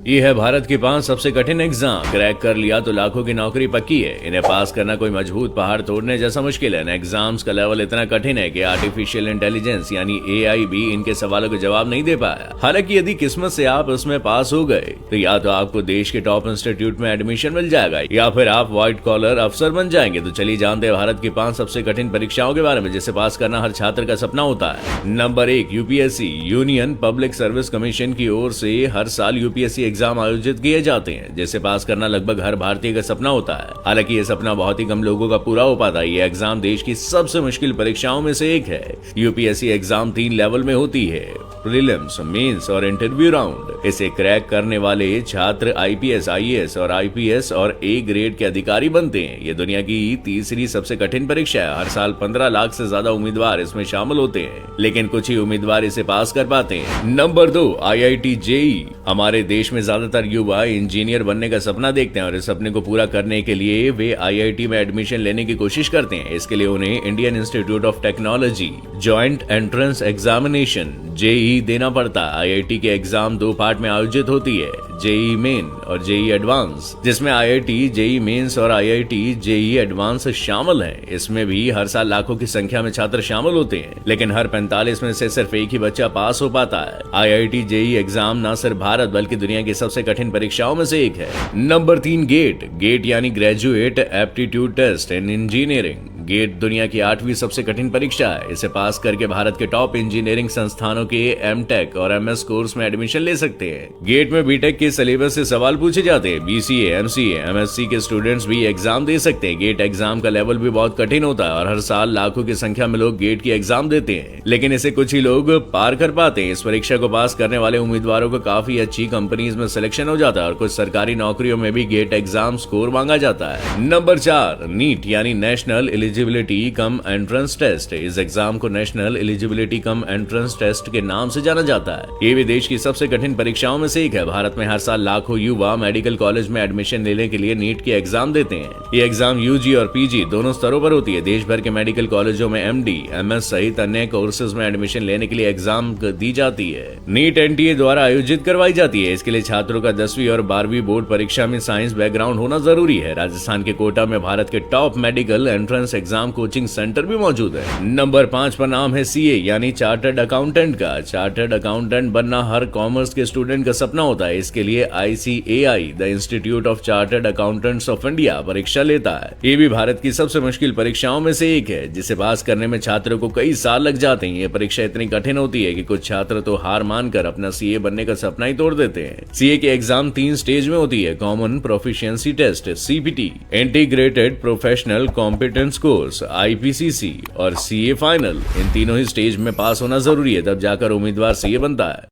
ये है भारत की 5 सबसे कठिन एग्जाम। क्रैक कर लिया तो लाखों की नौकरी पक्की है। इन्हें पास करना कोई मजबूत पहाड़ तोड़ने जैसा मुश्किल है। इन एग्जाम्स का लेवल इतना कठिन है कि आर्टिफिशियल इंटेलिजेंस यानी एआई भी इनके सवालों का जवाब नहीं दे पाया। हालांकि यदि किस्मत से आप उसमें पास हो गए तो या तो आपको देश के टॉप इंस्टीट्यूट में एडमिशन मिल जाएगा या फिर आप व्हाइट कॉलर अफसर बन जाएंगे। तो चलिए जानते हैं भारत की 5 सबसे कठिन परीक्षाओं के बारे में जिसे पास करना हर छात्र का सपना होता है। Number 1, UPSC union public service commission की ओर से हर साल यूपीएससी एग्जाम आयोजित किए जाते हैं जिसे पास करना लगभग हर भारतीय का सपना होता है। हालांकि ये सपना बहुत ही कम लोगों का पूरा हो पाता है। ये एग्जाम देश की सबसे मुश्किल परीक्षाओं में से एक है। यूपीएससी एग्जाम 3 लेवल में होती है, प्रीलिम्स, मेंस और इंटरव्यू राउंड। इसे क्रैक करने वाले छात्र आईपीएस, आईएएस और आईपीएस और ए ग्रेड के अधिकारी बनते हैं। ये दुनिया की तीसरी सबसे कठिन परीक्षा है। हर साल 15 लाख से ज्यादा उम्मीदवार इसमें शामिल होते हैं, लेकिन कुछ ही उम्मीदवार इसे पास कर पाते हैं। Number 2, IIT JEE. हमारे देश में ज्यादातर युवा इंजीनियर बनने का सपना देखते हैं और इस सपने को पूरा करने के लिए वे आईआईटी में एडमिशन लेने की कोशिश करते हैं। इसके लिए उन्हें Indian institute of technology joint entrance examination JEE देना पड़ता है। आईआईटी के एग्जाम 2 पार्ट में आयोजित होती है, जेईई मेन और जेईई एडवांस, जिसमें आईआईटी जेईई मेंस और आईआईटी जेईई एडवांस शामिल हैं। इसमें भी हर साल लाखों की संख्या में छात्र शामिल होते हैं, लेकिन हर 45 में से सिर्फ एक ही बच्चा पास हो पाता है। आईआईटी जेईई एग्जाम न सिर्फ भारत बल्कि दुनिया की सबसे कठिन परीक्षाओं में से एक है। नंबर 3, गेट यानी graduate aptitude test in engineering. GATE दुनिया की 8वीं सबसे कठिन परीक्षा है। इसे पास करके भारत के टॉप इंजीनियरिंग संस्थानों के एमटेक और एमएस कोर्स में एडमिशन ले सकते हैं। गेट में बीटेक के सिलेबस से सवाल पूछे जाते हैं। बीसीए, एमसीए, एमएससी के स्टूडेंट्स भी एग्जाम दे सकते हैं। गेट एग्जाम का लेवल भी बहुत कठिन होता है और हर साल लाखों की संख्या में लोग गेट की एग्जाम देते हैं, लेकिन इसे कुछ ही लोग पार कर पाते हैं। इस परीक्षा को पास करने वाले उम्मीदवारों को काफी अच्छी कंपनीज में सिलेक्शन हो जाता है और कुछ सरकारी नौकरियों में भी गेट एग्जाम स्कोर मांगा जाता है। नंबर 4, नीट यानी national eligibility cum entrance test. इस एग्जाम को national eligibility cum entrance test के नाम से जाना जाता है। ये भी देश की सबसे कठिन परीक्षाओं में से एक है। भारत में हर साल लाखों युवा मेडिकल कॉलेज में एडमिशन लेने के लिए नीट की एग्जाम देते हैं। ये एग्जाम यूजी और पीजी दोनों स्तरों पर होती है। देश भर के मेडिकल कॉलेजों में एमडी, एमएस सहित अन्य कोर्सेज में एडमिशन लेने के लिए एग्जाम दी जाती है। नीट एनटीए द्वारा आयोजित करवाई जाती है। इसके लिए छात्रों का 10वीं और 12वीं बोर्ड परीक्षा में साइंस बैकग्राउंड होना जरूरी है। राजस्थान के कोटा में भारत के top medical entrance exam coaching centre भी मौजूद है। नंबर 5 पर नाम है सीए यानी चार्टर्ड अकाउंटेंट का। चार्टर्ड अकाउंटेंट बनना हर कॉमर्स के स्टूडेंट का सपना होता है। इसके लिए ICAI, the institute of chartered accountants of India, परीक्षा लेता है। ये भी भारत की सबसे मुश्किल परीक्षाओं में से एक है, जिसे पास करने में छात्रों को कई साल लग जाते हैं। ये परीक्षा इतनी कठिन होती है कि कुछ छात्र तो हार मानकर अपना सीए बनने का सपना ही तोड़ देते हैं। सीए की एग्जाम 3 स्टेज में होती है, common proficiency test CPT, integrated professional competence course IPCC और सीए फाइनल। इन तीनों ही स्टेज में पास होना जरूरी है, तब जाकर उम्मीदवार सीए बनता है।